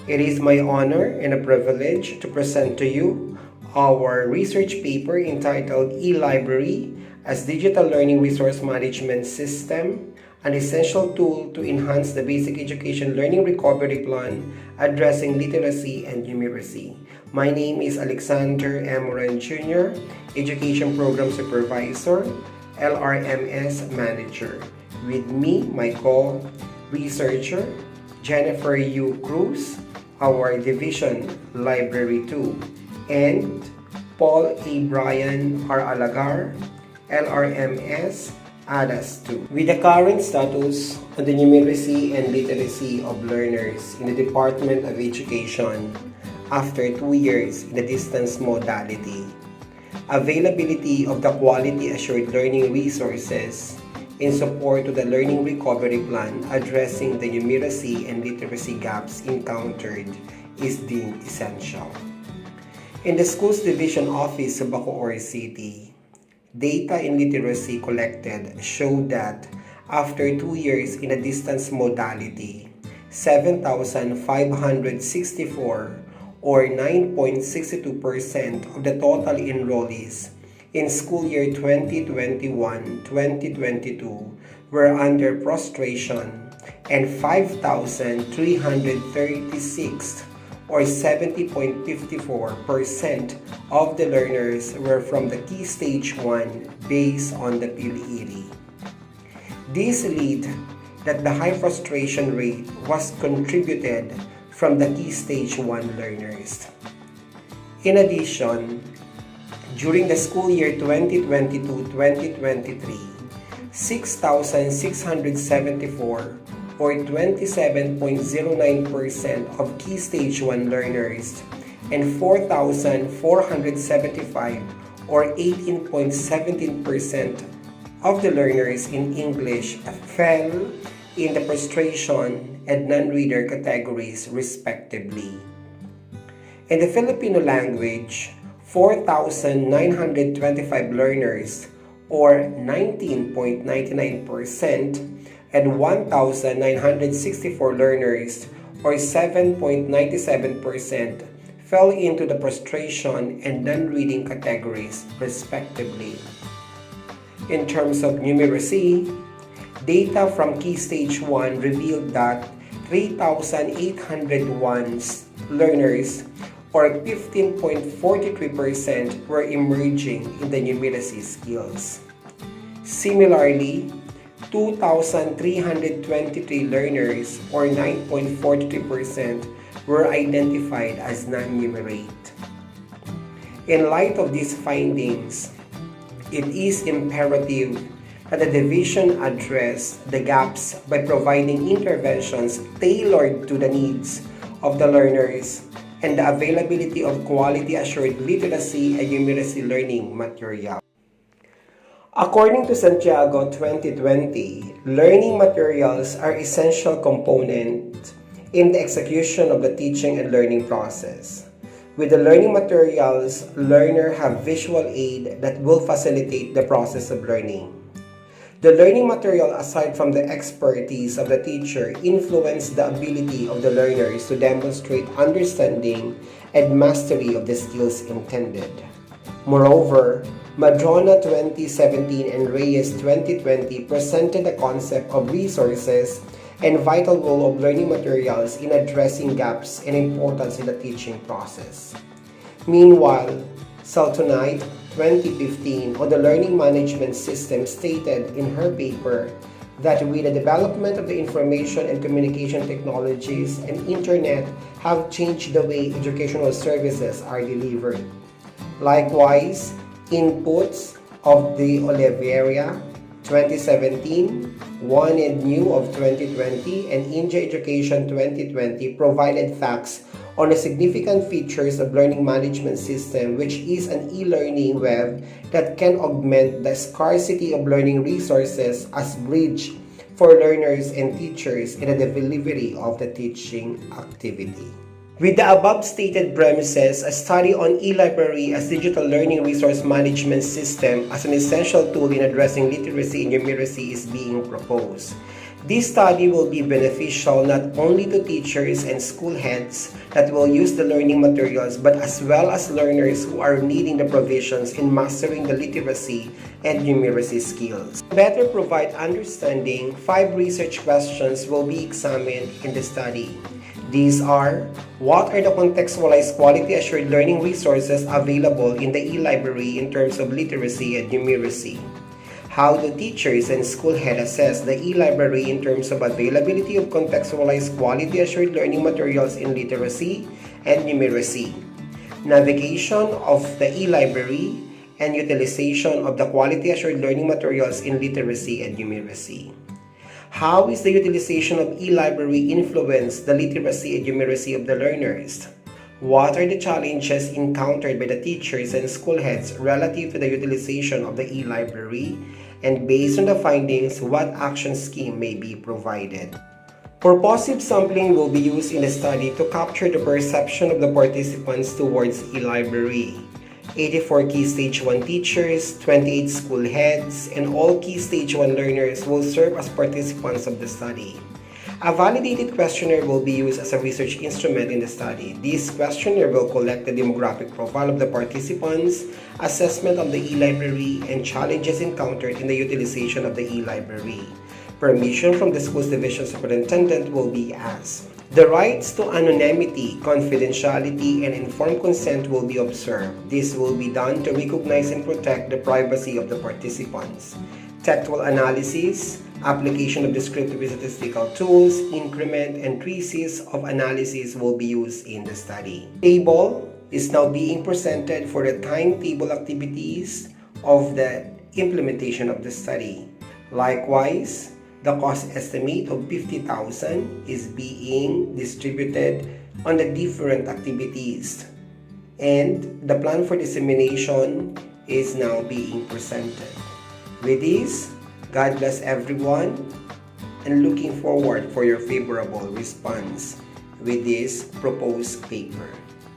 It is my honor and a privilege to present to you our research paper entitled E-Library as Digital Learning Resource Management System, an essential tool to enhance the basic education learning recovery plan addressing literacy and numeracy. My name is Alexander Amoran Jr., Education Program Supervisor, LRMS Manager. With me, my co-researcher, Jennifer U. Cruz, our Division Library 2, and Paul A. Bryan R. Alagar, LRMS ADAS 2. With the current status on the numeracy and literacy of learners in the Department of Education after 2 years in the distance modality, availability of the quality assured learning resources in support to the learning recovery plan addressing the numeracy and literacy gaps encountered is deemed essential. In the Schools Division Office of Bacoor City, data in literacy collected showed that after 2 years in a distance modality, 7,564 or 9.62% of the total enrollees in school year 2021-2022 were under prostration, and 5,336 or 70.54% of the learners were from the Key Stage 1 based on the PIL-ERI. This led that the high frustration rate was contributed from the Key Stage 1 learners. In addition, during the school year 2022-2023, 6,674 or 27.09% of Key Stage 1 learners and 4,475 or 18.17% of the learners in English fell in the prostration and non-reader categories respectively. In the Filipino language, 4,925 learners or 19.99% and 1,964 learners or 7.97% fell into the prostration and non-reading categories respectively. In terms of numeracy, data from Key Stage 1 revealed that 3,801 learners or 15.43% were emerging in the numeracy skills. Similarly, 2,323 learners or 9.43% were identified as non-numerate. In light of these findings, it is imperative that the division address the gaps by providing interventions tailored to the needs of the learners and the availability of quality assured literacy and numeracy learning material. According to Santiago 2020, learning materials are essential components in the execution of the teaching and learning process. With the learning materials, learners have visual aid that will facilitate the process of learning. The learning material, aside from the expertise of the teacher, influence the ability of the learners to demonstrate understanding and mastery of the skills intended. Moreover, Madrona 2017 and Reyes 2020 presented the concept of resources and vital role of learning materials in addressing gaps and importance in the teaching process. Meanwhile, Saltonite 2015 on the learning management system stated in her paper that with the development of the information and communication technologies and internet have changed the way educational services are delivered. Likewise, inputs of the Oliveira 2017, One and New of 2020, and India Education 2020 provided facts on the significant features of learning management system, which is an e-learning web that can augment the scarcity of learning resources as bridge for learners and teachers in the delivery of the teaching activity. With the above stated premises, a study on e-library as digital learning resource management system as an essential tool in addressing literacy and numeracy is being proposed. This study will be beneficial not only to teachers and school heads that will use the learning materials, but as well as learners who are needing the provisions in mastering the literacy and numeracy skills. To better provide understanding, 5 research questions will be examined in the study. These are: what are the contextualized quality-assured learning resources available in the e-library in terms of literacy and numeracy? How do teachers and school head assess the e-library in terms of availability of contextualized quality-assured learning materials in literacy and numeracy? Navigation of the e-library and utilization of the quality-assured learning materials in literacy and numeracy. How is the utilization of e-library influence the literacy and numeracy of the learners? What are the challenges encountered by the teachers and school heads relative to the utilization of the e-library? And based on the findings, what action scheme may be provided? Purposive sampling will be used in the study to capture the perception of the participants towards e-library. 84 Key Stage 1 teachers, 28 school heads, and all Key Stage 1 learners will serve as participants of the study. A validated questionnaire will be used as a research instrument in the study. This questionnaire will collect the demographic profile of the participants, assessment of the e-library, and challenges encountered in the utilization of the e-library. Permission from the school's division superintendent will be asked. The rights to anonymity, confidentiality, and informed consent will be observed. This will be done to recognize and protect the privacy of the participants. Textual analysis, application of descriptive statistical tools, increment, and thesis of analysis will be used in the study. Table is now being presented for the timetable activities of the implementation of the study. Likewise, the cost estimate of 50,000 is being distributed on the different activities, and the plan for dissemination is now being presented. With this, God bless everyone, and looking forward for your favorable response with this proposed paper.